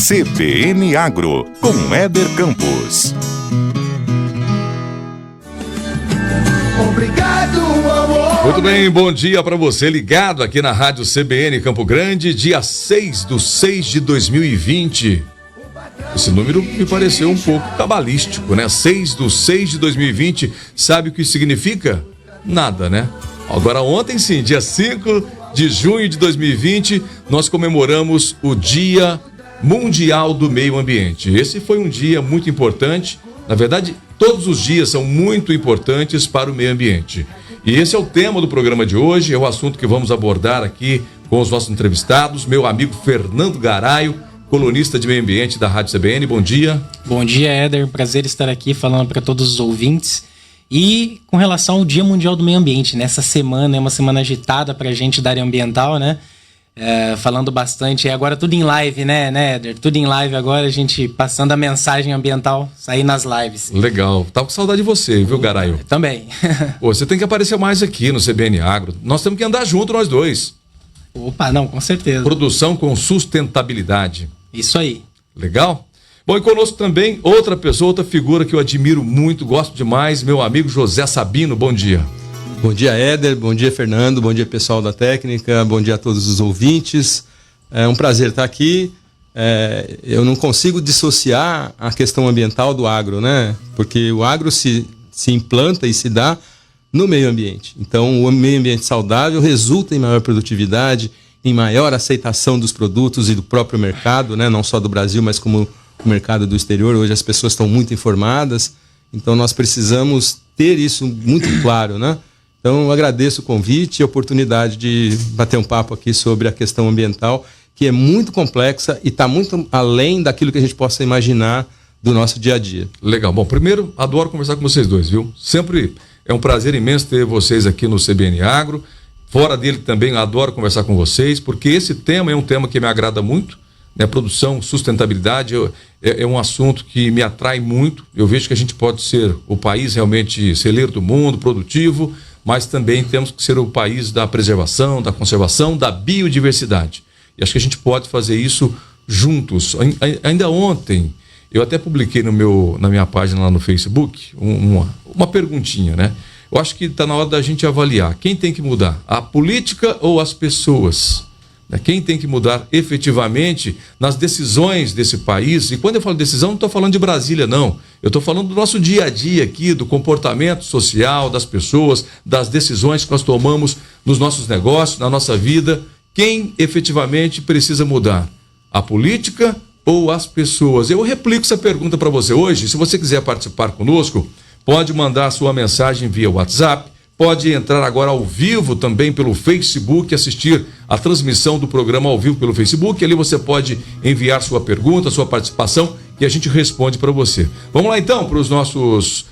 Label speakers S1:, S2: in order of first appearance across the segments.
S1: CBN Agro, com Éder Campos.
S2: Obrigado, amor.
S3: Muito bem, bom dia para você ligado aqui na Rádio CBN Campo Grande, dia 6/6/2020. Esse número me pareceu um pouco cabalístico, né? 6/6/2020, sabe o que significa? Nada, né? Agora ontem sim, dia 5 de junho de 2020, nós comemoramos o Dia Mundial do Meio Ambiente. Esse foi um dia muito importante, na verdade, todos os dias são muito importantes para o meio ambiente. E esse é o tema do programa de hoje, é o assunto que vamos abordar aqui com os nossos entrevistados, meu amigo Fernando Garaio, colunista de meio ambiente da Rádio CBN. Bom dia.
S4: Bom dia, Éder. Prazer estar aqui falando para todos os ouvintes. E com relação ao Dia Mundial do Meio Ambiente, nessa semana é uma semana agitada para a gente da área ambiental, né? Falando bastante, agora tudo em live, né, Éder? Tudo em live agora, a gente passando a mensagem ambiental, sair nas lives.
S3: Legal. Tava com saudade de você, viu, Garaio?
S4: Também.
S3: Pô, você tem que aparecer mais aqui no CBN Agro. Nós temos que andar junto, nós dois.
S4: Opa, não, com certeza.
S3: Produção com sustentabilidade.
S4: Isso aí.
S3: Legal? Bom, e conosco também outra pessoa, outra figura que eu admiro muito, gosto demais, meu amigo José Sabino. Bom dia.
S5: Bom dia, Éder. Bom dia, Fernando. Bom dia, pessoal da técnica. Bom dia a todos os ouvintes. É um prazer estar aqui. Eu não consigo dissociar a questão ambiental do agro, né? Porque o agro se implanta e se dá no meio ambiente. Então, o meio ambiente saudável resulta em maior produtividade, em maior aceitação dos produtos e do próprio mercado, né? Não só do Brasil, mas como o mercado do exterior. Hoje as pessoas estão muito informadas, então nós precisamos ter isso muito claro, né? Então, eu agradeço o convite e a oportunidade de bater um papo aqui sobre a questão ambiental, que é muito complexa e está muito além daquilo que a gente possa imaginar do nosso dia a dia.
S3: Legal. Bom, primeiro, adoro conversar com vocês dois, viu? Sempre é um prazer imenso ter vocês aqui no CBN Agro. Fora dele também, adoro conversar com vocês, porque esse tema é um tema que me agrada muito, né? Produção, sustentabilidade é um assunto que me atrai muito. Eu vejo que a gente pode ser o país realmente celeiro do mundo, produtivo, mas também temos que ser o país da preservação, da conservação, da biodiversidade. E acho que a gente pode fazer isso juntos. Ainda ontem, eu até publiquei na minha página lá no Facebook uma perguntinha, né? Eu acho que está na hora da gente avaliar quem tem que mudar, a política ou as pessoas? Quem tem que mudar efetivamente nas decisões desse país? E quando eu falo decisão, não estou falando de Brasília, não. Eu estou falando do nosso dia a dia aqui, do comportamento social das pessoas, das decisões que nós tomamos nos nossos negócios, na nossa vida. Quem efetivamente precisa mudar? A política ou as pessoas? Eu replico essa pergunta para você hoje. Se você quiser participar conosco, pode mandar a sua mensagem via WhatsApp. Pode entrar agora ao vivo também pelo Facebook, assistir a transmissão do programa ao vivo pelo Facebook. Ali você pode enviar sua pergunta, sua participação, e a gente responde para você. Vamos lá então para as nossas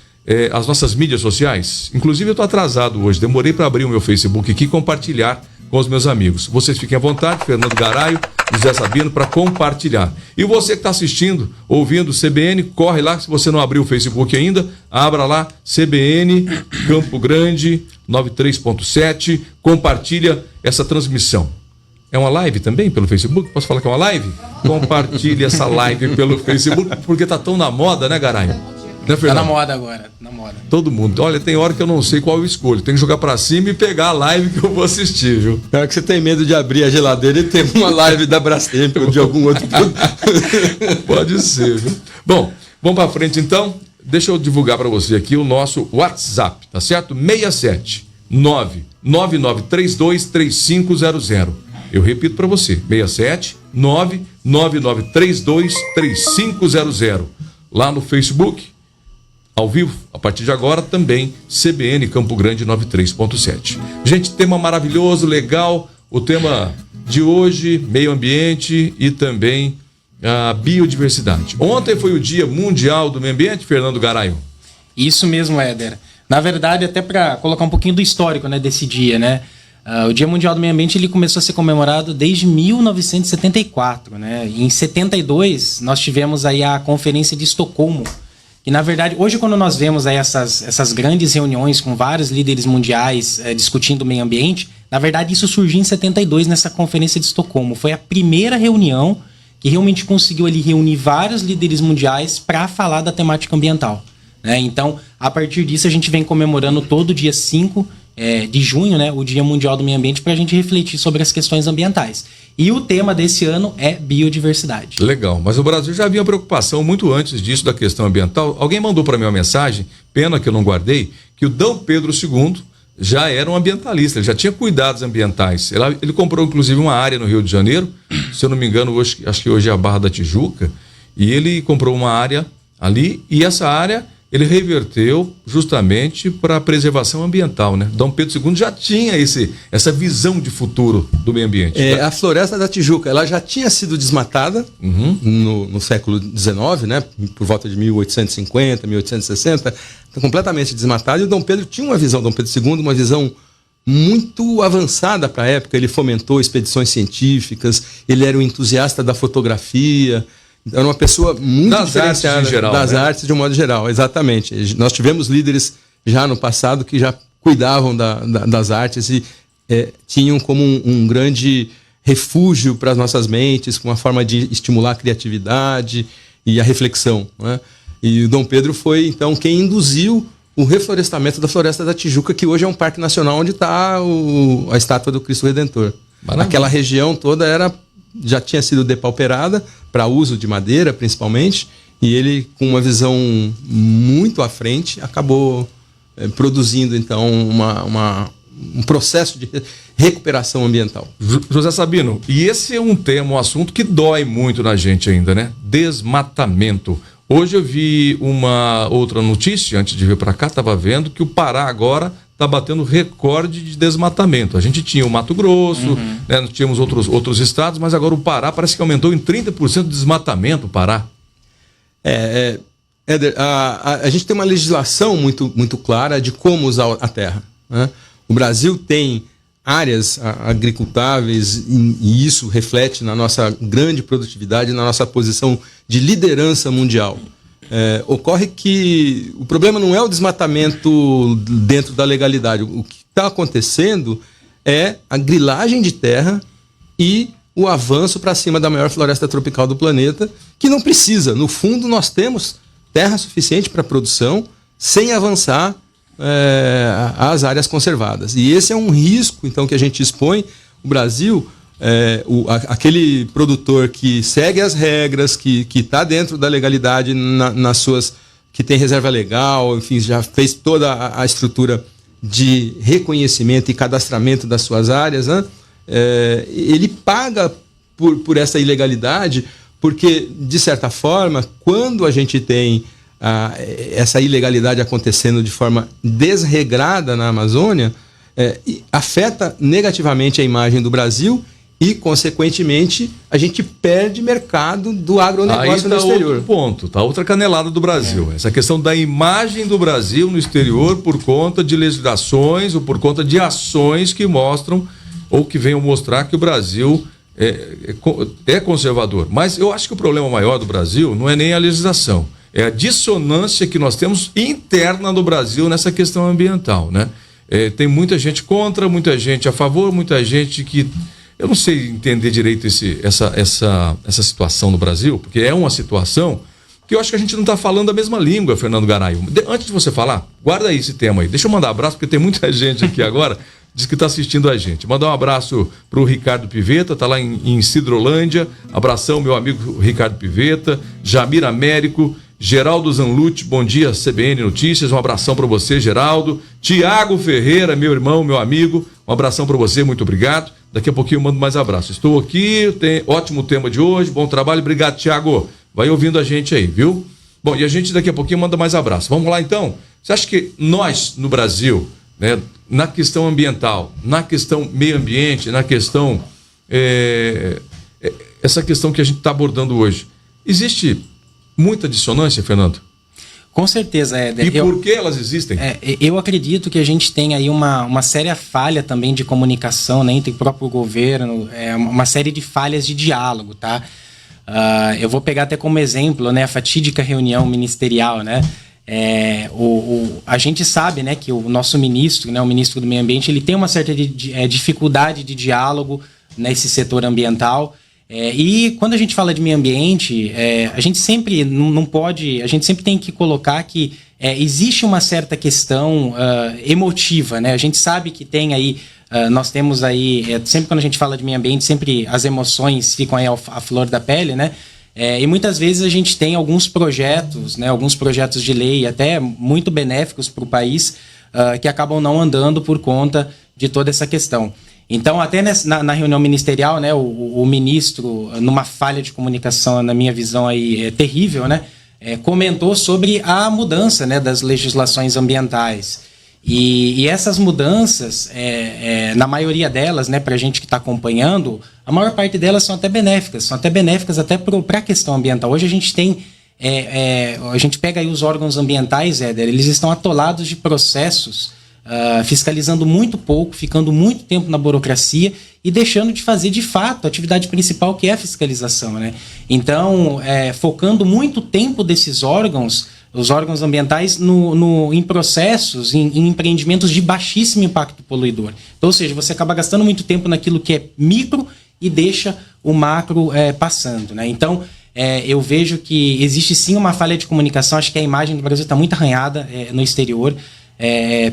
S3: mídias sociais. Inclusive eu estou atrasado hoje, demorei para abrir o meu Facebook aqui e compartilhar com os meus amigos. Vocês fiquem à vontade, Fernando Garaio, José Sabino, para compartilhar. E você que está assistindo, ouvindo CBN, corre lá, se você não abriu o Facebook ainda, abra lá, CBN Campo Grande 93.7, compartilha essa transmissão. É uma live também pelo Facebook? Posso falar que é uma live? Compartilhe essa live pelo Facebook, porque tá tão na moda, né, Garaio? Né,
S4: Tá na moda agora, na moda.
S3: Todo mundo. Olha, tem hora que eu não sei qual eu escolho. Tem que jogar pra cima e pegar a live que eu vou assistir, viu?
S5: É que você tem medo de abrir a geladeira e ter uma live da Brastemp ou de algum outro produto.
S3: Pode ser, viu? Bom, vamos pra frente então. Deixa eu divulgar pra você aqui o nosso WhatsApp, tá certo? 67 999323500. Eu repito pra você, 67 999323500. Lá no Facebook, ao vivo, a partir de agora, também CBN Campo Grande 93.7. Gente, tema maravilhoso, legal. O tema de hoje, meio ambiente e também a biodiversidade. Ontem foi o Dia Mundial do Meio Ambiente, Fernando Garaio.
S4: Isso mesmo, Éder. Na verdade, até para colocar um pouquinho do histórico, né, desse dia, né? O Dia Mundial do Meio Ambiente ele começou a ser comemorado desde 1974, né? E em 72 nós tivemos aí a Conferência de Estocolmo. E na verdade, hoje quando nós vemos aí essas grandes reuniões com vários líderes mundiais discutindo o meio ambiente, na verdade isso surgiu em 72 nessa Conferência de Estocolmo. Foi a primeira reunião que realmente conseguiu ali reunir vários líderes mundiais para falar da temática ambiental, né? Então, a partir disso, a gente vem comemorando todo dia 5 de junho, né, o Dia Mundial do Meio Ambiente, para a gente refletir sobre as questões ambientais. E o tema desse ano é biodiversidade.
S3: Legal, mas o Brasil já havia preocupação muito antes disso da questão ambiental. Alguém mandou para mim uma mensagem, pena que eu não guardei, que o Dom Pedro II já era um ambientalista, ele já tinha cuidados ambientais. Ele comprou inclusive uma área no Rio de Janeiro, se eu não me engano, acho que hoje é a Barra da Tijuca, e ele comprou uma área ali, e essa área ele reverteu justamente para a preservação ambiental, né? Dom Pedro II já tinha essa visão de futuro do meio ambiente.
S5: A Floresta da Tijuca, ela já tinha sido desmatada no século XIX, né? Por volta de 1850, 1860, completamente desmatada, e o Dom Pedro tinha uma visão, Dom Pedro II, uma visão muito avançada para a época. Ele fomentou expedições científicas, ele era um entusiasta da fotografia. Era uma pessoa muito diferenciada das artes de um modo geral, exatamente. Nós tivemos líderes já no passado que já cuidavam das artes e tinham como um grande refúgio para as nossas mentes, com uma forma de estimular a criatividade e a reflexão, né? E o Dom Pedro foi, então, quem induziu o reflorestamento da Floresta da Tijuca, que hoje é um parque nacional onde está a estátua do Cristo Redentor. Maravilha. Aquela região toda já tinha sido depauperada para uso de madeira, principalmente, e ele, com uma visão muito à frente, acabou produzindo, então, um processo de recuperação ambiental.
S3: José Sabino, e esse é um tema, um assunto que dói muito na gente ainda, né? Desmatamento. Hoje eu vi uma outra notícia, antes de vir para cá, estava vendo que o Pará agora está batendo recorde de desmatamento. A gente tinha o Mato Grosso, né, nós tínhamos outros estados, mas agora o Pará parece que aumentou em 30% de desmatamento, o Pará.
S5: Éder, a gente tem uma legislação muito, muito clara de como usar a terra, né? O Brasil tem áreas agricultáveis e isso reflete na nossa grande produtividade, na nossa posição de liderança mundial. Ocorre que o problema não é o desmatamento dentro da legalidade. O que está acontecendo é a grilagem de terra e o avanço para cima da maior floresta tropical do planeta, que não precisa. No fundo, nós temos terra suficiente para produção sem avançar as áreas conservadas. E esse é um risco, então, que a gente expõe. O Brasil, aquele produtor que segue as regras, que está dentro da legalidade nas suas, que tem reserva legal, enfim, já fez toda a estrutura de reconhecimento e cadastramento das suas áreas, né? Ele paga por essa ilegalidade, porque, de certa forma, quando a gente tem essa ilegalidade acontecendo de forma desregrada na Amazônia, afeta negativamente a imagem do Brasil e, consequentemente, a gente perde mercado do agronegócio no exterior.
S3: Outro ponto, tá? Outra canelada do Brasil. Essa questão da imagem do Brasil no exterior por conta de legislações ou por conta de ações que mostram ou que venham mostrar que o Brasil é conservador. Mas eu acho que o problema maior do Brasil não é nem a legislação, é a dissonância que nós temos interna no Brasil nessa questão ambiental, né? Tem muita gente contra, muita gente a favor, muita gente que... Eu não sei entender direito essa situação no Brasil, porque é uma situação que eu acho que a gente não está falando a mesma língua, Fernando Garaio. Antes de você falar, guarda aí esse tema aí. Deixa eu mandar um abraço, porque tem muita gente aqui agora diz que está assistindo a gente. Mandar um abraço para o Ricardo Piveta, está lá em Cidrolândia. Abração, meu amigo Ricardo Piveta. Jamir Américo, Geraldo Zanlucci, bom dia, CBN Notícias. Um abração para você, Geraldo. Tiago Ferreira, meu irmão, meu amigo. Um abração para você, muito obrigado. Daqui a pouquinho eu mando mais abraço. Estou aqui, tem ótimo tema de hoje, bom trabalho, obrigado, Tiago. Vai ouvindo a gente aí, viu? Bom, e a gente daqui a pouquinho manda mais abraço. Vamos lá então? Você acha que nós, no Brasil, né, na questão ambiental, na questão meio ambiente, na questão, essa questão que a gente está abordando hoje, existe muita dissonância, Fernando?
S4: Com certeza, Éder.
S3: E por que elas existem?
S4: Eu acredito que a gente tem aí uma séria falha também de comunicação, né, entre o próprio governo, uma série de falhas de diálogo, tá? Eu vou pegar até como exemplo, né, a fatídica reunião ministerial, né? A gente sabe, né, que o nosso ministro, né, o ministro do Meio Ambiente, ele tem uma certa dificuldade de diálogo nesse setor ambiental. E quando a gente fala de meio ambiente, a gente sempre não pode, a gente sempre tem que colocar que existe uma certa questão emotiva, né? A gente sabe que tem aí, nós temos aí, sempre quando a gente fala de meio ambiente, sempre as emoções ficam aí à flor da pele, né? E muitas vezes a gente tem alguns projetos, né? Alguns projetos de lei até muito benéficos para o país, que acabam não andando por conta de toda essa questão. Então, até na reunião ministerial, né, o ministro, numa falha de comunicação, na minha visão, aí, terrível, né, comentou sobre a mudança, né, das legislações ambientais. E essas mudanças, na maioria delas, né, para a gente que está acompanhando, a maior parte delas são até benéficas até para a questão ambiental. Hoje a gente tem, a gente pega aí os órgãos ambientais, Éder, eles estão atolados de processos, fiscalizando muito pouco, ficando muito tempo na burocracia e deixando de fazer, de fato, a atividade principal, que é a fiscalização, né? Então, focando muito tempo desses órgãos, os órgãos ambientais, em processos, em empreendimentos de baixíssimo impacto poluidor. Então, ou seja, você acaba gastando muito tempo naquilo que é micro e deixa o macro passando, né? Então, eu vejo que existe sim uma falha de comunicação. Acho que a imagem do Brasil está muito arranhada no exterior.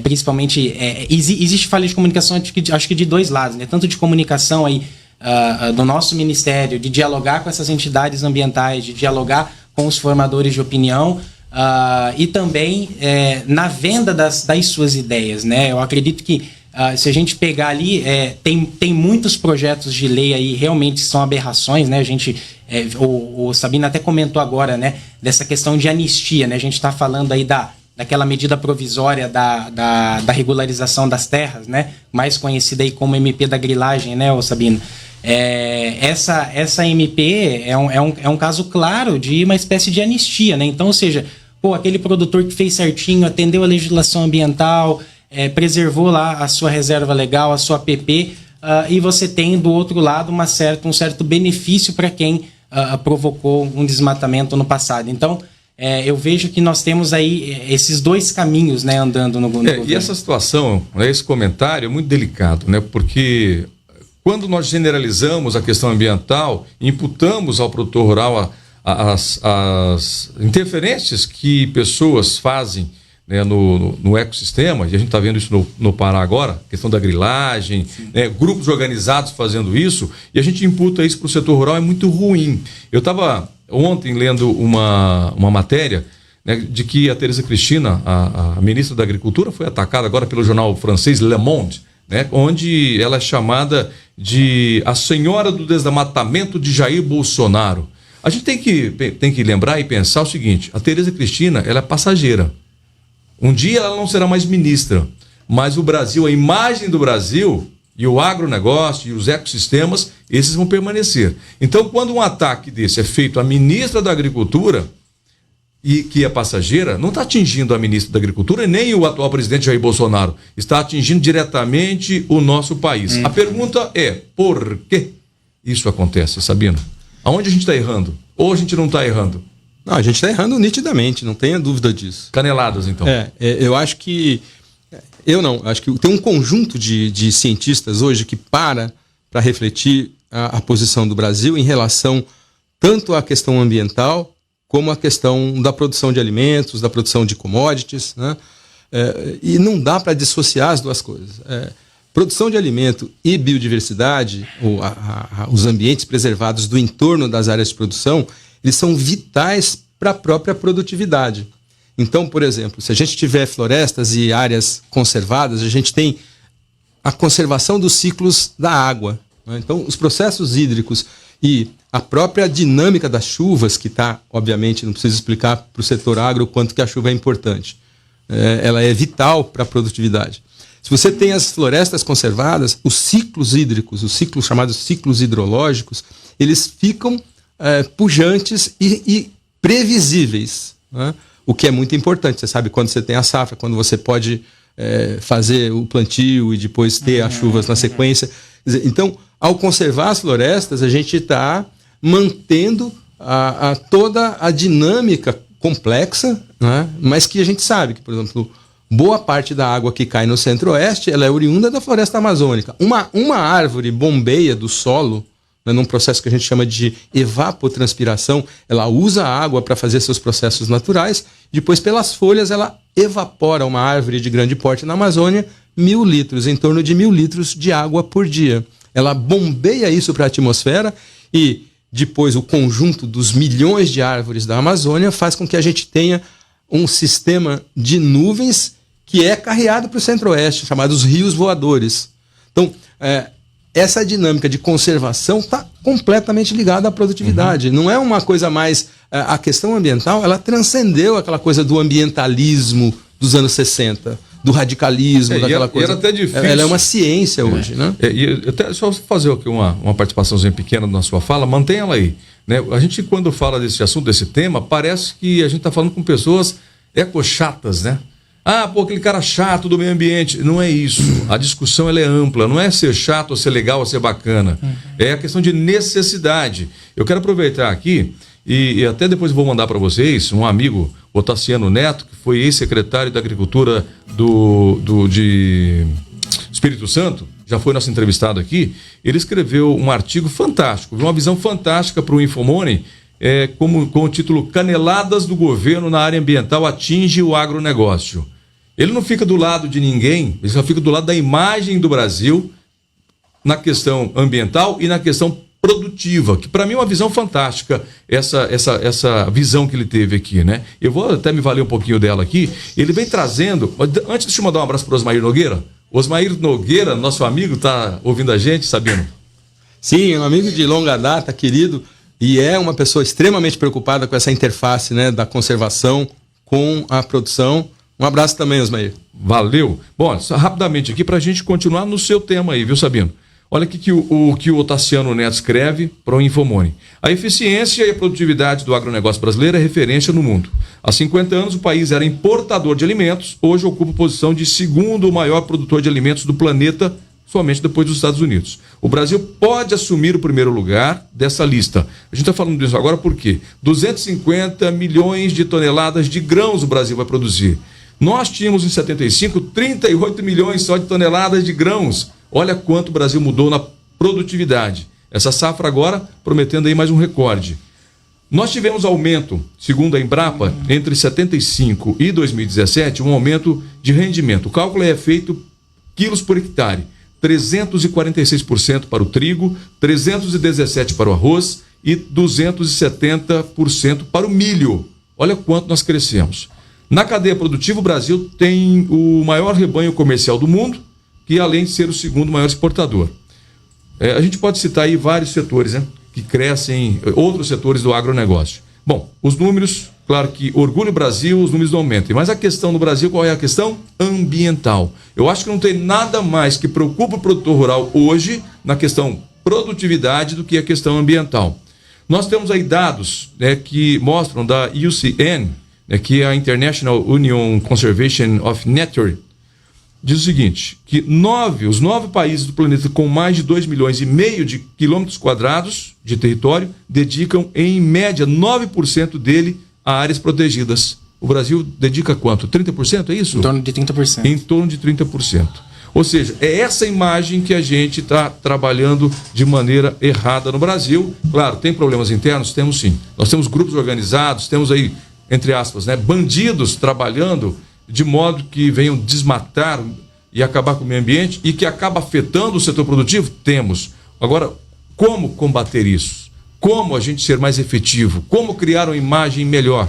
S4: Principalmente, existe falha de comunicação, acho que de dois lados, né? Tanto de comunicação aí, do nosso ministério, de dialogar com essas entidades ambientais, de dialogar com os formadores de opinião, e também na venda das suas ideias, né? Eu acredito que se a gente pegar ali, tem muitos projetos de lei aí realmente são aberrações, né? A gente, o Sabino até comentou agora, né, dessa questão de anistia, né? A gente está falando aí daquela medida provisória da regularização das terras, né? Mais conhecida aí como MP da grilagem, né, Sabino? Essa MP é um caso claro de uma espécie de anistia, né? Então, ou seja, aquele produtor que fez certinho, atendeu a legislação ambiental, preservou lá a sua reserva legal, a sua APP, e você tem do outro lado um certo benefício para quem provocou um desmatamento no passado. Então, eu vejo que nós temos aí esses dois caminhos, né, andando no governo.
S3: E essa situação, né, esse comentário é muito delicado, né, porque quando nós generalizamos a questão ambiental, imputamos ao produtor rural as interferências que pessoas fazem, né, no ecossistema, e a gente está vendo isso no Pará agora, questão da grilagem, né, grupos organizados fazendo isso, e a gente imputa isso para o setor rural, é muito ruim. Eu estava ontem lendo uma matéria, né, de que a Tereza Cristina, a ministra da Agricultura, foi atacada agora pelo jornal francês Le Monde, né, onde ela é chamada de a senhora do desmatamento de Jair Bolsonaro. A gente tem que lembrar e pensar o seguinte: a Tereza Cristina, ela é passageira. Um dia ela não será mais ministra, mas o Brasil, a imagem do Brasil e o agronegócio e os ecossistemas, esses vão permanecer. Então, quando um ataque desse é feito à ministra da Agricultura, e que é passageira, não está atingindo a ministra da Agricultura e nem o atual presidente Jair Bolsonaro, está atingindo diretamente o nosso país. A pergunta é, por que isso acontece, Sabino? Aonde a gente está errando? Ou a gente não está errando?
S5: Não, a gente está errando nitidamente, não tenha dúvida disso.
S3: Caneladas, então.
S5: Eu acho que... acho que tem um conjunto de cientistas hoje que para refletir a posição do Brasil em relação tanto à questão ambiental como à questão da produção de alimentos, da produção de commodities, né? E não dá para dissociar as duas coisas. Produção de alimento e biodiversidade, os ambientes preservados do entorno das áreas de produção, eles são vitais para a própria produtividade. Então, por exemplo, se a gente tiver florestas e áreas conservadas, a gente tem a conservação dos ciclos da água, né? Então, os processos hídricos e a própria dinâmica das chuvas, que está, obviamente, não preciso explicar para o setor agro o quanto que a chuva é importante. Ela é vital para a produtividade. Se você tem as florestas conservadas, os ciclos hídricos, os ciclos chamados ciclos hidrológicos, eles ficam pujantes e previsíveis, né? O que é muito importante. Você sabe quando você tem a safra, quando você pode fazer o plantio e depois ter as chuvas na sequência. Quer dizer, então, ao conservar as florestas, a gente está mantendo toda a dinâmica complexa, né? Mas que a gente sabe que, por exemplo, boa parte da água que cai no centro-oeste, ela é oriunda da floresta amazônica. Uma árvore bombeia do solo, né, num processo que a gente chama de evapotranspiração. Ela usa a água para fazer seus processos naturais, depois pelas folhas ela evapora uma árvore de grande porte na Amazônia 1.000 litros, em torno de 1.000 litros de água por dia. Ela bombeia isso para a atmosfera e depois o conjunto dos milhões de árvores da Amazônia faz com que a gente tenha um sistema de nuvens que é carreado para o centro-oeste, chamados rios voadores. Então, essa dinâmica de conservação está completamente ligada à produtividade. Não é uma coisa mais... A questão ambiental, ela transcendeu aquela coisa do ambientalismo dos anos 60, do radicalismo, daquela coisa.
S3: Era até difícil.
S5: Ela é uma ciência hoje, né?
S3: E até só fazer aqui uma participaçãozinha pequena na sua fala, mantenha ela aí. Né? A gente, quando fala desse assunto, desse tema, parece que a gente está falando com pessoas ecochatas, né? Ah, pô, aquele cara chato do meio ambiente. Não é isso. A discussão ela é ampla. Não é ser chato ou ser legal ou ser bacana. É a questão de necessidade. Eu quero aproveitar aqui e até depois eu vou mandar para vocês um amigo, o Tassiano Neto, que foi ex-secretário da Agricultura de Espírito Santo, já foi nosso entrevistado aqui. Ele escreveu um artigo fantástico, uma visão fantástica para o Infomoney, com o título Caneladas do Governo na área ambiental atinge o agronegócio. Ele não fica do lado de ninguém, ele só fica do lado da imagem do Brasil na questão ambiental e na questão produtiva, que para mim é uma visão fantástica, essa visão que ele teve aqui, né? Eu vou até me valer um pouquinho dela aqui. Ele vem trazendo... Antes, deixa eu mandar um abraço para o Osmair Nogueira. Osmair Nogueira, nosso amigo, está ouvindo a gente, Sabino?
S5: Sim, um amigo de longa data, querido, e é uma pessoa extremamente preocupada com essa interface, né, da conservação com a produção. Um abraço também, Osmair.
S3: Valeu. Bom, só rapidamente aqui para a gente continuar no seu tema aí, viu, Sabino? Olha aqui que o Tassiano Neto escreve para o Infomoney. A eficiência e a produtividade do agronegócio brasileiro é referência no mundo. Há 50 anos o país era importador de alimentos, hoje ocupa posição de segundo maior produtor de alimentos do planeta, somente depois dos Estados Unidos. O Brasil pode assumir o primeiro lugar dessa lista. A gente está falando disso agora porque 250 milhões de toneladas de grãos o Brasil vai produzir. Nós tínhamos em 75 38 milhões só de toneladas de grãos. Olha quanto o Brasil mudou na produtividade. Essa safra agora prometendo aí mais um recorde. Nós tivemos aumento, segundo a Embrapa, entre 75 e 2017, um aumento de rendimento. O cálculo é feito quilos por hectare. 346% para o trigo, 317% para o arroz e 270% para o milho. Olha quanto nós crescemos. Na cadeia produtiva, o Brasil tem o maior rebanho comercial do mundo, que além de ser o segundo maior exportador. A gente pode citar aí vários setores, né, que crescem, outros setores do agronegócio. Bom, os números, claro que orgulho o Brasil, os números não aumentam. Mas a questão no Brasil, qual é a questão? Ambiental. Eu acho que não tem nada mais que preocupa o produtor rural hoje na questão produtividade do que a questão ambiental. Nós temos aí dados, né, que mostram da IUCN, né, que é a International Union Conservation of Nature, diz o seguinte, que os 9 países do planeta com mais de 2,5 milhões de quilômetros quadrados de território dedicam, em média, 9% dele a áreas protegidas. O Brasil dedica quanto? 30%, é isso?
S4: Em torno de 30%.
S3: Em torno de 30%. Ou seja, é essa imagem que a gente está trabalhando de maneira errada no Brasil. Claro, tem problemas internos? Temos sim. Nós temos grupos organizados, temos aí, entre aspas, né, bandidos trabalhando de modo que venham desmatar e acabar com o meio ambiente e que acaba afetando o setor produtivo? Temos. Agora, como combater isso? Como a gente ser mais efetivo? Como criar uma imagem melhor?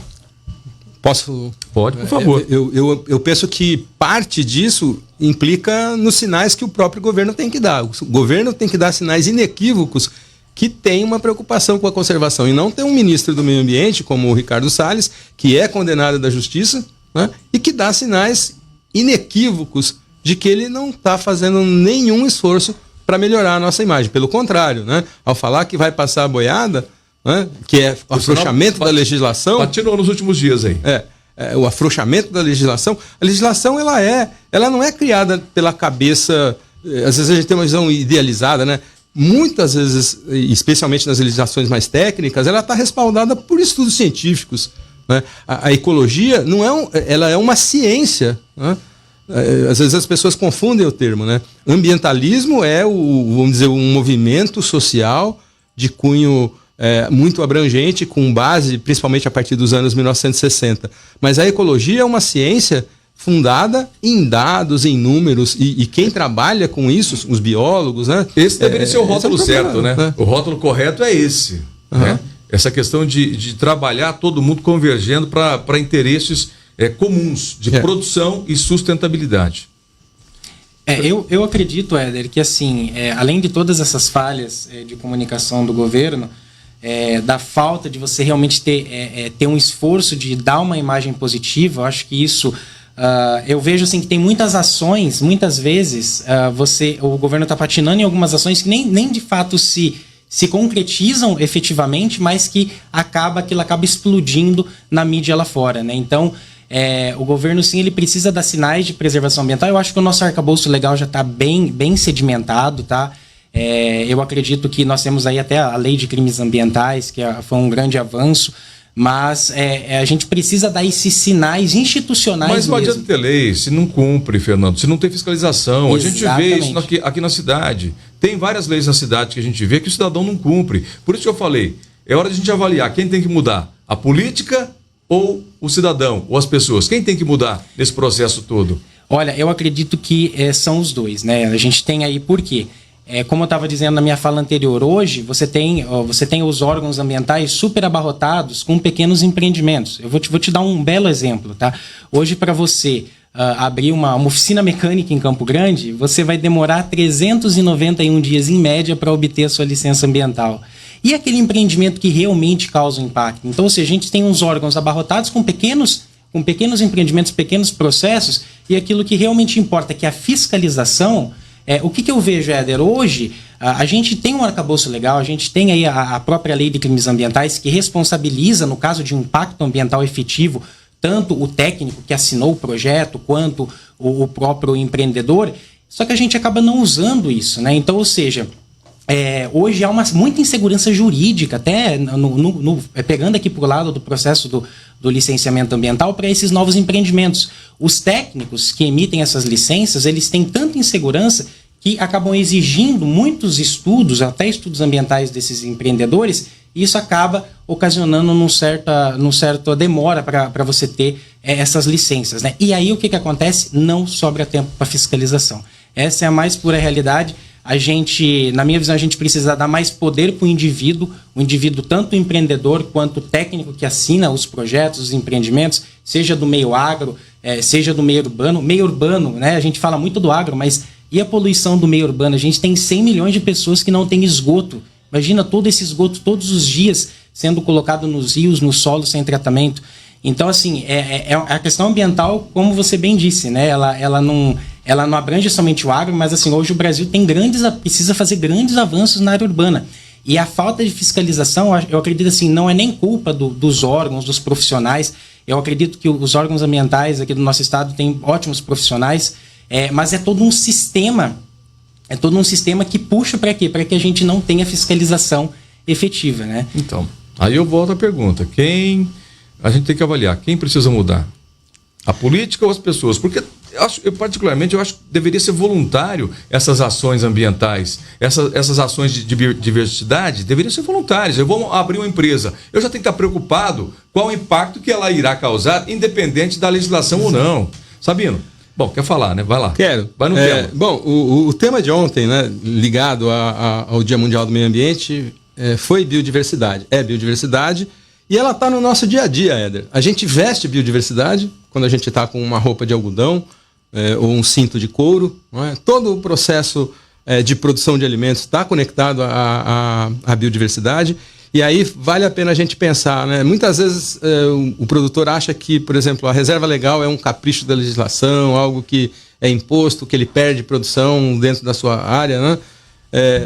S5: Posso?
S3: Pode, por favor.
S5: Eu penso que parte disso implica nos sinais que o próprio governo tem que dar. O governo tem que dar sinais inequívocos que tem uma preocupação com a conservação. E não tem um ministro do meio ambiente, como o Ricardo Salles, que é condenado da justiça, né, e que dá sinais inequívocos de que ele não está fazendo nenhum esforço para melhorar a nossa imagem. Pelo contrário, né, ao falar que vai passar a boiada, né, que é o afrouxamento da legislação...
S3: Patinou nos últimos dias aí.
S5: O afrouxamento da legislação. A legislação ela não é criada pela cabeça... Às vezes a gente tem uma visão idealizada, né? Muitas vezes, especialmente nas legislações mais técnicas, ela está respaldada por estudos científicos. Né? A ecologia ela é uma ciência. Né? Às vezes as pessoas confundem o termo. Né? Ambientalismo é vamos dizer, um movimento social de cunho muito abrangente, com base principalmente a partir dos anos 1960. Mas a ecologia é uma ciência fundada em dados, em números, e quem trabalha com isso, os biólogos, né?
S3: Esse deveria ser o rótulo certo, né?
S5: né?
S3: O rótulo correto é esse, né? Essa questão de trabalhar todo mundo convergendo para interesses comuns de produção e sustentabilidade.
S4: Eu acredito, Éder, que assim, além de todas essas falhas de comunicação do governo, da falta de você realmente ter um esforço de dar uma imagem positiva, eu acho que isso... eu vejo assim, que tem muitas ações, muitas vezes o governo está patinando em algumas ações que nem de fato se concretizam efetivamente, mas que aquilo acaba explodindo na mídia lá fora, né? Então, o governo, sim, ele precisa dar sinais de preservação ambiental. Eu acho que o nosso arcabouço legal já está bem sedimentado, tá? Eu acredito que nós temos aí até a lei de crimes ambientais, que foi um grande avanço, mas a gente precisa dar esses sinais institucionais.
S3: Mas não adianta ter lei se não cumpre, Fernando, se não tem fiscalização.
S4: Exatamente.
S3: A gente vê isso aqui na cidade. Tem várias leis na cidade que a gente vê que o cidadão não cumpre. Por isso que eu falei, é hora de a gente avaliar quem tem que mudar, a política ou o cidadão, ou as pessoas. Quem tem que mudar nesse processo todo?
S4: Olha, eu acredito que são os dois, né? A gente tem aí, por quê? Como eu estava dizendo na minha fala anterior, hoje você tem os órgãos ambientais super abarrotados com pequenos empreendimentos. Eu vou te dar um belo exemplo, tá? Hoje, para você abrir uma oficina mecânica em Campo Grande, você vai demorar 391 dias em média para obter a sua licença ambiental. E aquele empreendimento que realmente causa um impacto? Então, se a gente tem uns órgãos abarrotados com pequenos empreendimentos, pequenos processos, e aquilo que realmente importa, que é a fiscalização. O que eu vejo, Éder? Hoje, a gente tem um arcabouço legal, a gente tem aí a própria lei de crimes ambientais que responsabiliza, no caso de um impacto ambiental efetivo, tanto o técnico que assinou o projeto, quanto o próprio empreendedor, só que a gente acaba não usando isso, né? Então, ou seja, hoje há muita insegurança jurídica, até pegando aqui para o lado do processo do licenciamento ambiental para esses novos empreendimentos. Os técnicos que emitem essas licenças, eles têm tanta insegurança que acabam exigindo muitos estudos, até estudos ambientais desses empreendedores, e isso acaba ocasionando num certa demora para você ter essas licenças, né? E aí o que acontece? Não sobra tempo para fiscalização. Essa é a mais pura realidade. Na minha visão, a gente precisa dar mais poder para o indivíduo tanto o empreendedor quanto o técnico que assina os projetos, os empreendimentos, seja do meio agro, seja do meio urbano. Meio urbano, né? A gente fala muito do agro, mas e a poluição do meio urbano? A gente tem 100 milhões de pessoas que não têm esgoto. Imagina todo esse esgoto todos os dias sendo colocado nos rios, no solo, sem tratamento. Então, assim, a questão ambiental, como você bem disse, né? Ela não abrange somente o agro, mas assim, hoje o Brasil precisa fazer grandes avanços na área urbana. E a falta de fiscalização, eu acredito assim, não é nem culpa dos órgãos, dos profissionais. Eu acredito que os órgãos ambientais aqui do nosso estado têm ótimos profissionais, mas é todo um sistema que puxa para quê? Para que a gente não tenha fiscalização efetiva, né?
S3: Então, aí eu volto à pergunta. A gente tem que avaliar quem precisa mudar? A política ou as pessoas? Porque eu acho que deveria ser voluntário essas ações ambientais, essas ações de diversidade deveriam ser voluntárias. Eu vou abrir uma empresa, eu já tenho que estar preocupado qual o impacto que ela irá causar, independente da legislação ou não. Sabino, bom, quer falar, né? Vai lá.
S5: Quero.
S3: Vai no tema.
S5: Bom, o tema de ontem, né, ligado ao Dia Mundial do Meio Ambiente, foi biodiversidade. É biodiversidade. E ela está no nosso dia a dia, Éder. A gente veste biodiversidade quando a gente está com uma roupa de algodão ou um cinto de couro. Não é? Todo o processo de produção de alimentos está conectado à biodiversidade. E aí vale a pena a gente pensar, né? Muitas vezes o produtor acha que, por exemplo, a reserva legal é um capricho da legislação, algo que é imposto, que ele perde produção dentro da sua área, né?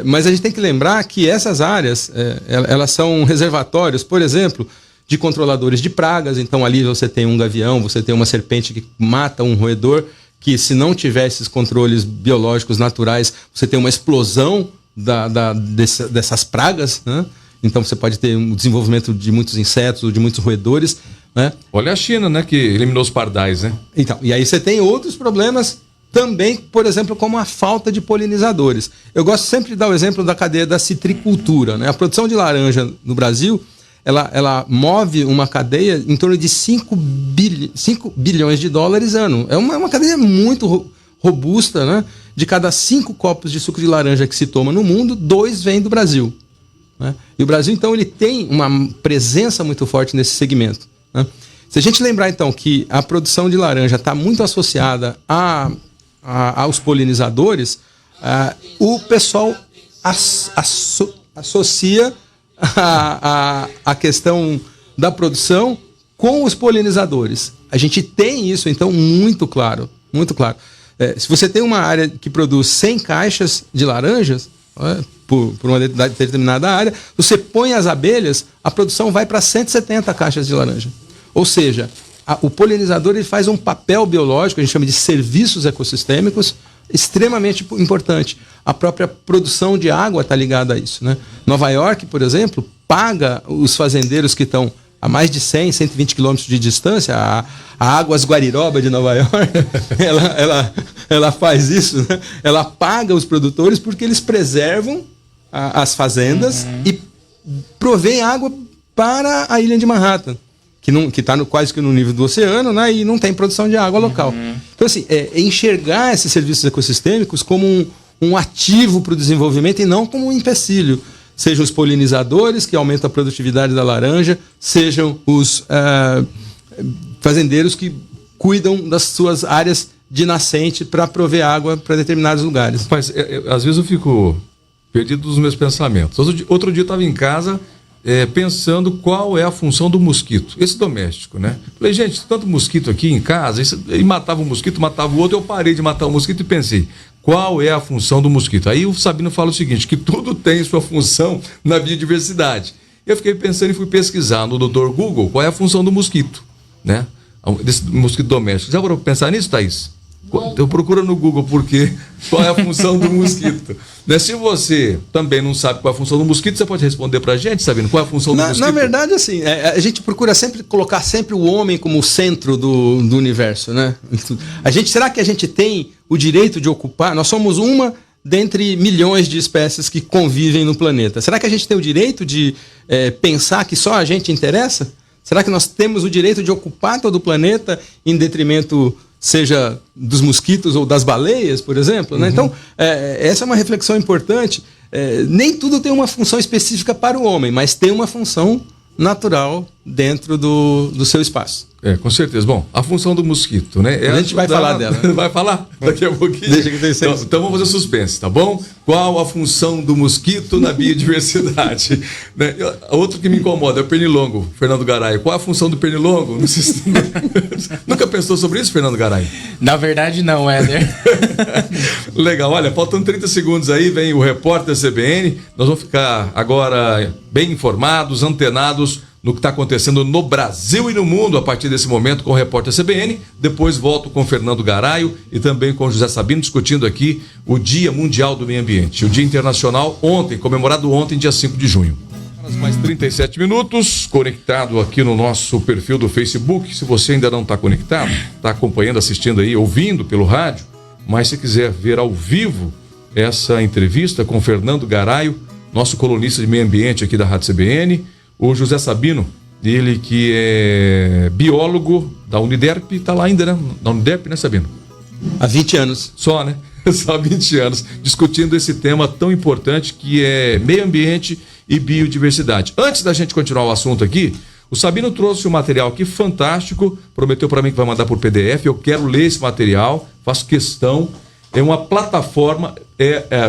S5: Mas a gente tem que lembrar que essas áreas, elas são reservatórios, por exemplo, de controladores de pragas. Então ali você tem um gavião, você tem uma serpente que mata um roedor, que se não tiver esses controles biológicos naturais, você tem uma explosão dessas pragas, né? Então você pode ter um desenvolvimento de muitos insetos, de muitos roedores, né?
S3: Olha a China, né, que eliminou os pardais, né?
S5: Então, e aí você tem outros problemas também, por exemplo, como a falta de polinizadores. Eu gosto sempre de dar o exemplo da cadeia da citricultura, né? A produção de laranja no Brasil, ela move uma cadeia em torno de 5 bilhões de dólares ano. É uma cadeia muito robusta, né? De cada 5 copos de suco de laranja que se toma no mundo, 2 vêm do Brasil, né? E o Brasil, então, ele tem uma presença muito forte nesse segmento, né? Se a gente lembrar, então, que a produção de laranja está muito associada aos polinizadores, o pessoal associa a questão da produção com os polinizadores. A gente tem isso, então, muito claro. Muito claro. Se você tem uma área que produz 100 caixas de laranjas, por uma determinada área, você põe as abelhas, a produção vai para 170 caixas de laranja. Ou seja, o polinizador ele faz um papel biológico, a gente chama de serviços ecossistêmicos, extremamente importante. A própria produção de água está ligada a isso, né? Nova York, por exemplo, paga os fazendeiros que estão a mais de 100, 120 quilômetros de distância, a Águas Guariroba de Nova York, ela faz isso, né? Ela paga os produtores porque eles preservam as fazendas e provém água para a ilha de Manhattan, que está quase que no nível do oceano, né? E não tem produção de água local. Então, assim, enxergar esses serviços ecossistêmicos como um ativo para o desenvolvimento e não como um empecilho. Sejam os polinizadores, que aumentam a produtividade da laranja, sejam os fazendeiros que cuidam das suas áreas de nascente para prover água para determinados lugares.
S3: Mas, às vezes eu fico perdido dos meus pensamentos. Outro dia eu estava em casa pensando qual é a função do mosquito, esse doméstico, né? Falei, gente, tanto mosquito aqui em casa, e matava um mosquito, matava o outro, eu parei de matar o mosquito e pensei, qual é a função do mosquito? Aí o Sabino fala o seguinte, que tudo tem sua função na biodiversidade. Eu fiquei pensando e fui pesquisar no Dr. Google qual é a função do mosquito, né? Desse mosquito doméstico. Já vou pensar nisso, Thaís? Eu procuro no Google qual é a função do mosquito. Né? Se você também não sabe qual é a função do mosquito, você pode responder pra gente, Sabino, qual é a função do mosquito?
S5: Na verdade, assim, a gente procura colocar sempre o homem como o centro do universo, né? Será que a gente tem o direito de ocupar? Nós somos uma dentre milhões de espécies que convivem no planeta. Será que a gente tem o direito de pensar que só a gente interessa? Será que nós temos o direito de ocupar todo o planeta em detrimento, seja dos mosquitos ou das baleias, por exemplo, né? Então, essa é uma reflexão importante. Nem tudo tem uma função específica para o homem, mas tem uma função natural dentro do seu espaço.
S3: Com certeza. Bom, a função do mosquito, né?
S5: A gente vai falar dela.
S3: Vai falar daqui a pouquinho?
S5: Deixa que tem
S3: então vamos fazer suspense, tá bom? Qual a função do mosquito na biodiversidade? Né? Outro que me incomoda é o pernilongo, Fernando Garay. Qual a função do pernilongo? Não sei se... Nunca pensou sobre isso, Fernando Garay?
S4: Na verdade, não, Éder.
S3: Legal. Olha, faltando 30 segundos aí, vem o repórter CBN. Nós vamos ficar agora bem informados, antenados no que está acontecendo no Brasil e no mundo a partir desse momento com o repórter CBN. Depois volto com o Fernando Garaio e também com o José Sabino discutindo aqui o Dia Mundial do Meio Ambiente, o Dia Internacional comemorado ontem, dia 5 de junho. Mais 37 minutos, conectado aqui no nosso perfil do Facebook. Se você ainda não está conectado, está acompanhando, assistindo aí, ouvindo pelo rádio, mas se quiser ver ao vivo essa entrevista com o Fernando Garaio, nosso colunista de meio ambiente aqui da Rádio CBN, o José Sabino, ele que é biólogo da Uniderp, está lá ainda, né? Na Uniderp, né, Sabino?
S5: Há 20 anos.
S3: Só, né? Só 20 anos, discutindo esse tema tão importante que é meio ambiente e biodiversidade. Antes da gente continuar o assunto aqui, o Sabino trouxe um material aqui fantástico, prometeu para mim que vai mandar por PDF, eu quero ler esse material, faço questão. É uma plataforma,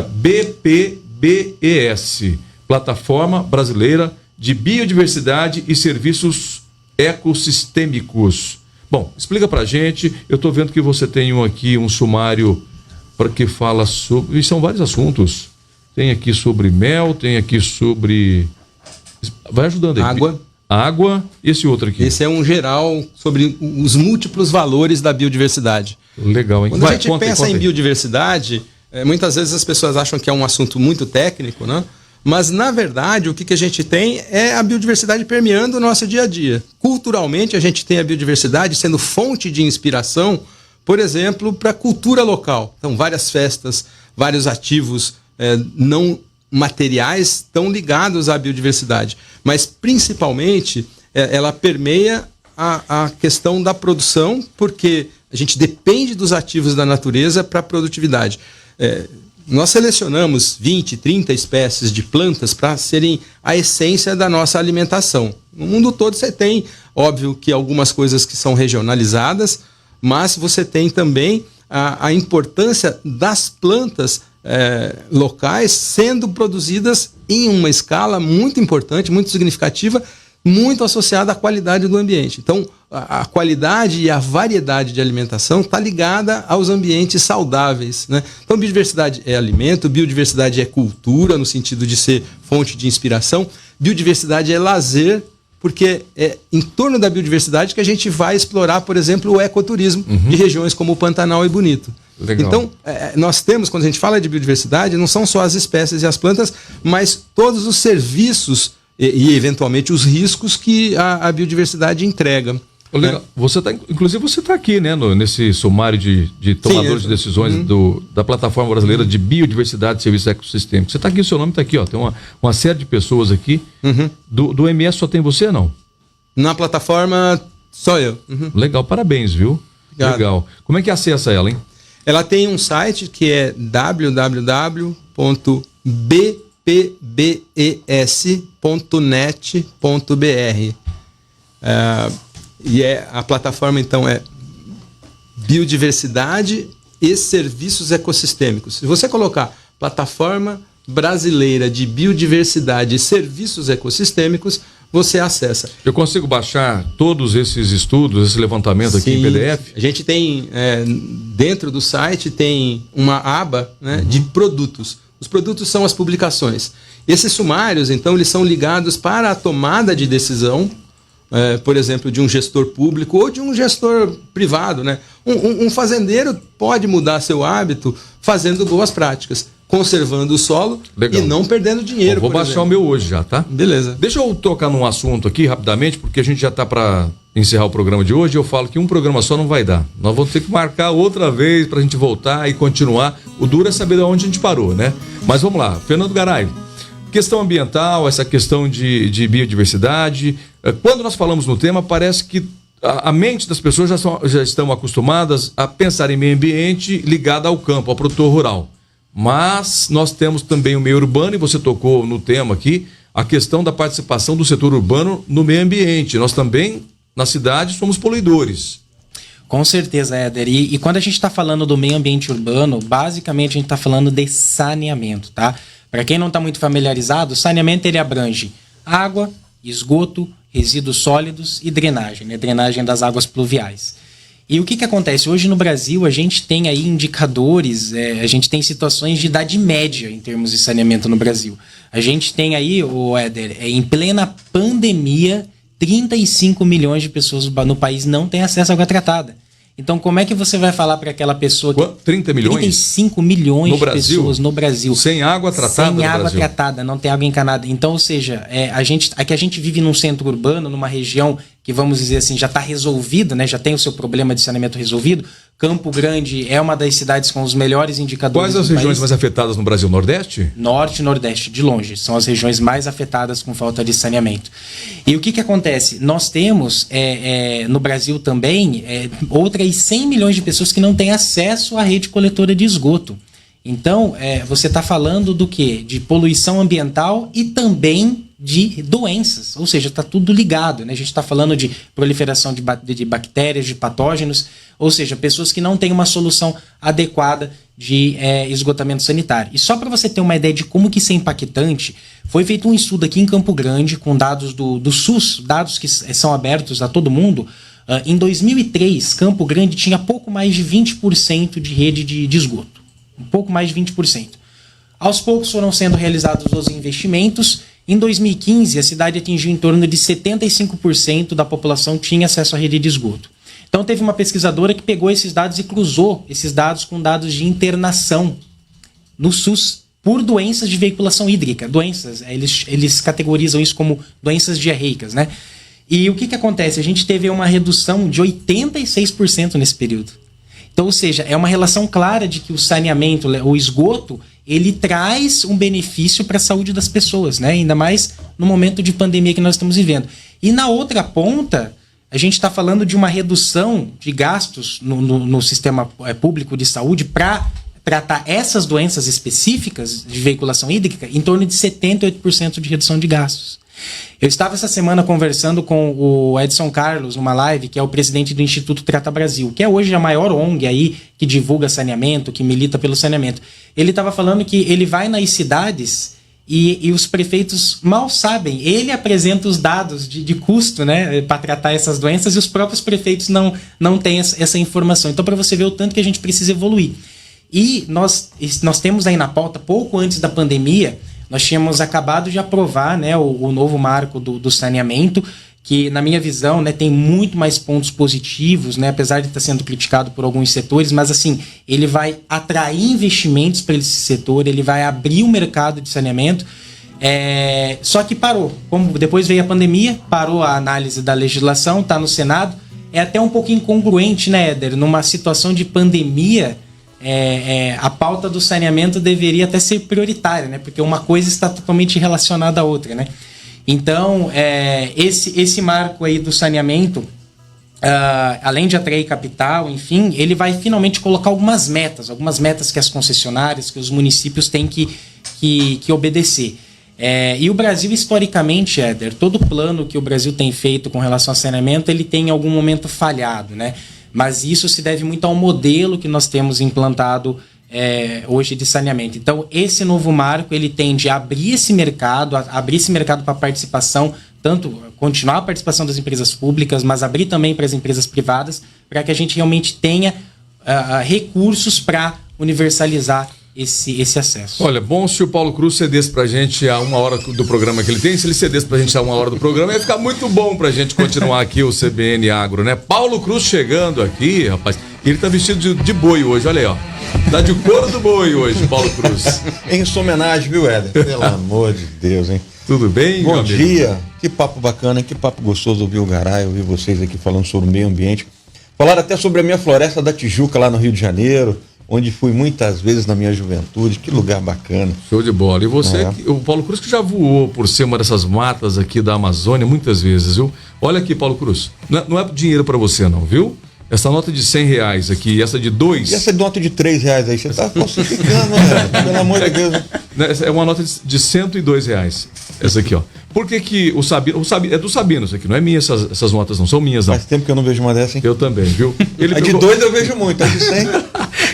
S3: BPBES, Plataforma Brasileira de Biodiversidade e Serviços Ecossistêmicos. Bom, explica pra gente, eu estou vendo que você tem aqui um sumário para que fala sobre, e são vários assuntos, tem aqui sobre mel, tem aqui sobre, vai ajudando aí. Água, e esse outro aqui?
S5: Esse é um geral sobre os múltiplos valores da biodiversidade.
S3: Legal, hein?
S5: Quando a gente pensa em biodiversidade, muitas vezes as pessoas acham que é um assunto muito técnico, né? Mas, na verdade, o que a gente tem é a biodiversidade permeando o nosso dia a dia. Culturalmente, a gente tem a biodiversidade sendo fonte de inspiração por exemplo, para a cultura local. Então, várias festas, vários ativos não materiais estão ligados à biodiversidade, mas principalmente ela permeia a questão da produção, porque a gente depende dos ativos da natureza para a produtividade. Nós selecionamos 20, 30 espécies de plantas para serem a essência da nossa alimentação. No mundo todo você tem, óbvio, que algumas coisas que são regionalizadas, mas você tem também a importância das plantas locais sendo produzidas em uma escala muito importante, muito significativa, muito associada à qualidade do ambiente. Então, a qualidade e a variedade de alimentação está ligada aos ambientes saudáveis, né? Então, biodiversidade é alimento, biodiversidade é cultura, no sentido de ser fonte de inspiração, biodiversidade é lazer, porque é em torno da biodiversidade que a gente vai explorar, por exemplo, o ecoturismo de regiões como o Pantanal e Bonito.
S3: Legal.
S5: Então, nós temos, quando a gente fala de biodiversidade, não são só as espécies e as plantas, mas todos os serviços e eventualmente, os riscos que a biodiversidade entrega.
S3: Legal. Inclusive, você está aqui, né, nesse sumário de tomadores de decisões da Plataforma Brasileira de Biodiversidade e Serviços Ecossistêmicos. Você está aqui, o seu nome está aqui, ó, tem uma série de pessoas aqui. Do MS só tem você, não? Na plataforma, só eu. Legal, parabéns, viu? Obrigado. Legal. Como é que acessa ela, hein?
S5: Ela tem um site que é www.bbes.net.br. E a plataforma, então, é Biodiversidade e Serviços Ecossistêmicos. Se você colocar Plataforma Brasileira de Biodiversidade e Serviços Ecossistêmicos, você acessa.
S3: Eu consigo baixar todos esses estudos, esse levantamento aqui em PDF?
S5: A gente tem, dentro do site, tem uma aba, né, de produtos. Os produtos são as publicações. Esses sumários, então, eles são ligados para a tomada de decisão, por exemplo, de um gestor público ou de um gestor privado, né? Um fazendeiro pode mudar seu hábito fazendo boas práticas, conservando o solo. Legal. E não perdendo dinheiro.
S3: Vou baixar o meu hoje já, tá?
S5: Beleza.
S3: Deixa eu tocar num assunto aqui rapidamente, porque a gente já está para encerrar o programa de hoje. Eu falo que um programa só não vai dar. Nós vamos ter que marcar outra vez para a gente voltar e continuar. O duro é saber de onde a gente parou, né? Mas vamos lá. Fernando Garay, questão ambiental, essa questão de biodiversidade. Quando nós falamos no tema, parece que a mente das pessoas já estão acostumadas a pensar em meio ambiente ligado ao campo, ao produtor rural. Mas nós temos também o meio urbano, e você tocou no tema aqui, a questão da participação do setor urbano no meio ambiente. Nós também, na cidade, somos poluidores.
S4: Com certeza, Éder. E quando a gente está falando do meio ambiente urbano, basicamente a gente está falando de saneamento, tá? Para quem não está muito familiarizado, saneamento ele abrange água, esgoto, resíduos sólidos e drenagem, né? Drenagem das águas pluviais. E o que acontece? Hoje no Brasil a gente tem aí indicadores, a gente tem situações de idade média em termos de saneamento no Brasil. A gente tem aí, Éder, em plena pandemia, 35 milhões de pessoas no país não têm acesso à água tratada. Então, como é que você vai falar para aquela pessoa que...
S3: 30 milhões?
S4: 35 milhões de pessoas no Brasil.
S3: Sem água tratada?
S4: Sem água tratada, não tem água encanada. Então, ou seja, aqui a gente vive num centro urbano, numa região que, vamos dizer assim, já está resolvida, né? Já tem o seu problema de saneamento resolvido. Campo Grande é uma das cidades com os melhores indicadores.
S3: Quais as regiões mais afetadas no Brasil? Nordeste?
S4: Norte e Nordeste, de longe. São as regiões mais afetadas com falta de saneamento. E o que acontece? Nós temos no Brasil também outras 100 milhões de pessoas que não têm acesso à rede coletora de esgoto. Então, você está falando do quê? De poluição ambiental e também de doenças, ou seja, está tudo ligado, né? A gente está falando de proliferação de bactérias, de patógenos, ou seja, pessoas que não têm uma solução adequada de esgotamento sanitário. E só para você ter uma ideia de como que isso é impactante, foi feito um estudo aqui em Campo Grande com dados do SUS, dados que são abertos a todo mundo. Em 2003, Campo Grande tinha pouco mais de 20% de rede de esgoto, um pouco mais de 20%. Aos poucos foram sendo realizados os investimentos. Em 2015, a cidade atingiu em torno de 75% da população tinha acesso à rede de esgoto. Então, teve uma pesquisadora que pegou esses dados e cruzou esses dados com dados de internação no SUS por doenças de veiculação hídrica. Doenças, eles categorizam isso como doenças diarreicas, né? E o que acontece? A gente teve uma redução de 86% nesse período. Então, Então, ou seja, é uma relação clara de que o saneamento, o esgoto, ele traz um benefício para a saúde das pessoas, né? Ainda mais no momento de pandemia que nós estamos vivendo. E na outra ponta, a gente está falando de uma redução de gastos no sistema público de saúde para tratar essas doenças específicas de veiculação hídrica em torno de 78% de redução de gastos. Eu estava essa semana conversando com o Edson Carlos numa live, que é o presidente do Instituto Trata Brasil, que é hoje a maior ONG aí que divulga saneamento, que milita pelo saneamento. Ele estava falando que ele vai nas cidades e os prefeitos mal sabem. Ele apresenta os dados de custo, né, para tratar essas doenças, e os próprios prefeitos não têm essa informação. Então, para você ver o tanto que a gente precisa evoluir. E nós temos aí na pauta, pouco antes da pandemia, nós tínhamos acabado de aprovar, né, o novo marco do saneamento, que, na minha visão, né, tem muito mais pontos positivos, né, apesar de estar sendo criticado por alguns setores, mas assim, ele vai atrair investimentos para esse setor, ele vai abrir o mercado de saneamento, só que parou. Como depois veio a pandemia, parou a análise da legislação, está no Senado. É até um pouco incongruente, né, Éder? Numa situação de pandemia, a pauta do saneamento deveria até ser prioritária, né? Porque uma coisa está totalmente relacionada à outra, né? Então, esse marco aí do saneamento, além de atrair capital, enfim, ele vai finalmente colocar algumas metas que as concessionárias, que os municípios têm que obedecer. E o Brasil, historicamente, Éder, todo plano que o Brasil tem feito com relação ao saneamento, ele tem em algum momento falhado, né? Mas isso se deve muito ao modelo que nós temos implantado hoje de saneamento. Então, esse novo marco, ele tende a abrir esse mercado para participação, tanto continuar a participação das empresas públicas, mas abrir também para as empresas privadas, para que a gente realmente tenha recursos para universalizar esse acesso.
S3: Olha, bom se o Paulo Cruz cedesse pra gente a 1 hora do programa que ele tem. Se ele cedesse pra gente a 1 hora do programa, ia ficar muito bom pra gente continuar aqui o CBN Agro, né? Paulo Cruz chegando aqui, rapaz. Ele tá vestido de boi hoje, olha aí, ó. Tá de couro do boi hoje, Paulo Cruz.
S2: Em sua homenagem, viu, Éder? Pelo amor de Deus, hein?
S3: Tudo bem,
S2: Bom dia. Que papo bacana, que papo gostoso ouvir o Garay, ouvir vocês aqui falando sobre o meio ambiente. Falaram até sobre a minha floresta da Tijuca lá no Rio de Janeiro, onde fui muitas vezes na minha juventude. Que lugar bacana.
S3: Show de bola. E você, o Paulo Cruz, que já voou por cima dessas matas aqui da Amazônia muitas vezes, viu? Olha aqui, Paulo Cruz. Não é dinheiro pra você não, viu? Essa nota de R$100 aqui, essa de 2...
S2: E essa nota de R$3 aí, você tá falsificando, né? Pelo amor de Deus.
S3: É uma nota de R$102. Essa aqui, ó. Por que o Sabino... É do Sabino isso aqui, não é minha essas notas não, são minhas não.
S2: Faz tempo que eu não vejo uma dessa, hein?
S3: Eu também, viu?
S2: De 2 eu vejo muito, a de 100...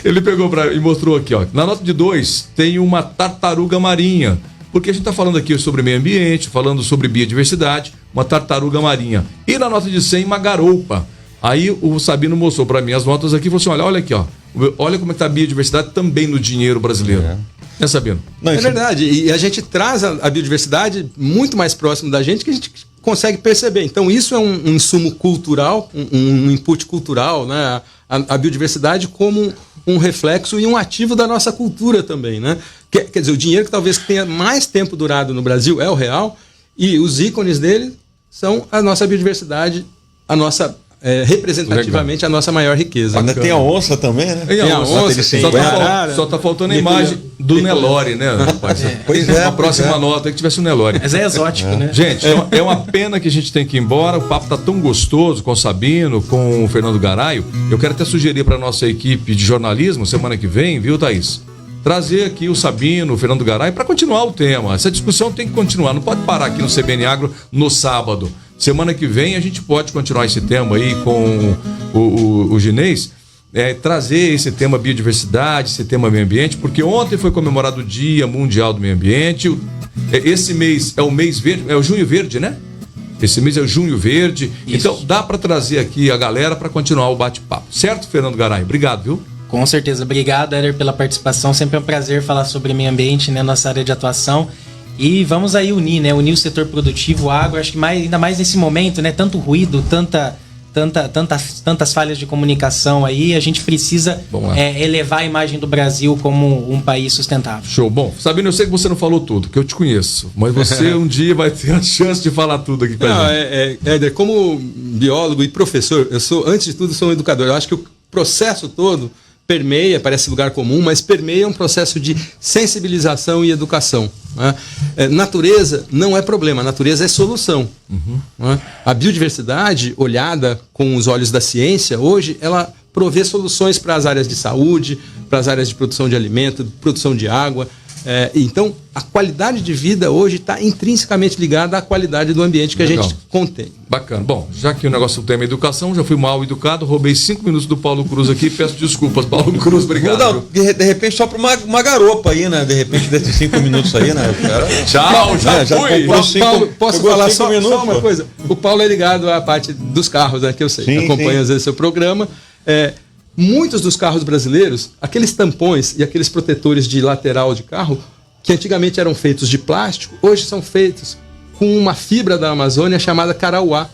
S3: Ele pegou e mostrou aqui, ó. Na nota de 2 tem uma tartaruga marinha. Porque a gente está falando aqui sobre meio ambiente, falando sobre biodiversidade, uma tartaruga marinha. E na nota de 100, uma garoupa. Aí o Sabino mostrou para mim as notas aqui e falou assim: olha aqui, ó. Olha como é que tá a biodiversidade também no dinheiro brasileiro. É, Sabino?
S5: Não, é verdade. E a gente traz a biodiversidade muito mais próximo da gente, que a gente consegue perceber. Então, isso é um insumo cultural, um input cultural, né? A biodiversidade como um reflexo e um ativo da nossa cultura também, né? Quer dizer, o dinheiro que talvez tenha mais tempo durado no Brasil é o real, e os ícones dele são a nossa biodiversidade, a nossa... representativamente a nossa maior riqueza.
S2: Ainda tem a onça também, né?
S3: Tem a onça, só tá faltando a imagem do Nelore, né, rapaz?
S2: Pois é.
S3: A próxima nota que tivesse o Nelore.
S4: Mas é exótico, né?
S3: Gente, é uma pena que a gente tem que ir embora. O papo tá tão gostoso com o Sabino, com o Fernando Garaio. Eu quero até sugerir para nossa equipe de jornalismo, semana que vem, viu, Thaís? Trazer aqui o Sabino, o Fernando Garaio, para continuar o tema. Essa discussão tem que continuar, não pode parar aqui no CBN Agro no sábado. Semana que vem a gente pode continuar esse tema aí com o Ginês, trazer esse tema biodiversidade, esse tema meio ambiente, porque ontem foi comemorado o Dia Mundial do Meio Ambiente. Esse mês é o mês verde, é o Junho Verde, né? Esse mês é o Junho Verde. Isso. Então dá para trazer aqui a galera para continuar o bate-papo. Certo, Fernando Garay? Obrigado, viu?
S4: Com certeza. Obrigado, Éder, pela participação. Sempre é um prazer falar sobre meio ambiente, né? Nossa área de atuação. E vamos aí unir, né? Unir o setor produtivo, o agro, acho que ainda mais nesse momento, né? Tanto ruído, tantas falhas de comunicação aí, a gente precisa elevar a imagem do Brasil como um país sustentável.
S3: Show. Bom, Sabino, eu sei que você não falou tudo, que eu te conheço, mas você um dia vai ter a chance de falar tudo aqui pra gente.
S5: Éder, como biólogo e professor, antes de tudo, sou um educador. Eu acho que processo todo permeia, parece lugar comum, mas permeia um processo de sensibilização e educação. Né? Natureza não é problema, natureza é solução. Né? A biodiversidade, olhada com os olhos da ciência, hoje, ela provê soluções para as áreas de saúde, para as áreas de produção de alimento, produção de água. Então, a qualidade de vida hoje está intrinsecamente ligada à qualidade do ambiente que
S3: Legal.
S5: a gente contém.
S3: Bacana. Bom, já que o negócio do tema é educação, já fui mal educado, roubei 5 minutos do Paulo Cruz aqui, peço desculpas, Paulo Cruz, obrigado.
S2: Vou dar, de repente, só para uma garopa aí, né? De repente, desses 5 minutos aí, né?
S3: Tchau, já fui.
S5: Paulo, posso
S2: pegou
S5: falar
S2: 5
S5: só
S2: minutos,
S5: uma
S2: pô.
S5: coisa? O Paulo é ligado à parte dos carros, né, que eu sei,
S2: Sim,
S5: acompanha
S2: sim.
S5: às vezes seu programa. Muitos dos carros brasileiros, aqueles tampões e aqueles protetores de lateral de carro, que antigamente eram feitos de plástico, hoje são feitos com uma fibra da Amazônia chamada carauá.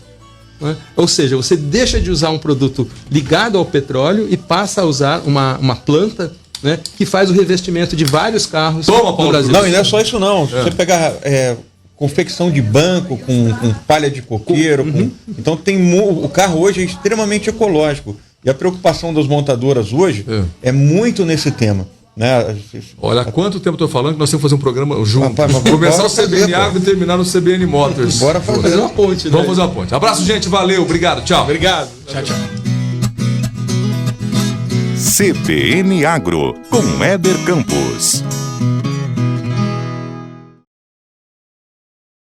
S5: Né? Ou seja, você deixa de usar um produto ligado ao petróleo e passa a usar uma planta, né, que faz o revestimento de vários carros no Brasil.
S2: Não, e não é só isso não. Se você pegar confecção de banco com palha de coqueiro, então o carro hoje é extremamente ecológico. E a preocupação das montadoras hoje é muito nesse tema. Né?
S3: Olha, há quanto tempo eu estou falando que nós temos que fazer um programa junto.
S2: Rapaz, mas
S3: começar
S2: bora
S3: o CBN
S2: fazer,
S3: Agro e terminar no CBN Motors.
S2: Bora fazer
S5: uma ponte, né?
S3: Vamos fazer uma ponte. Abraço, gente. Valeu. Obrigado. Tchau.
S5: Obrigado.
S4: Tchau, tchau.
S1: CBN Agro, com Éder Campos.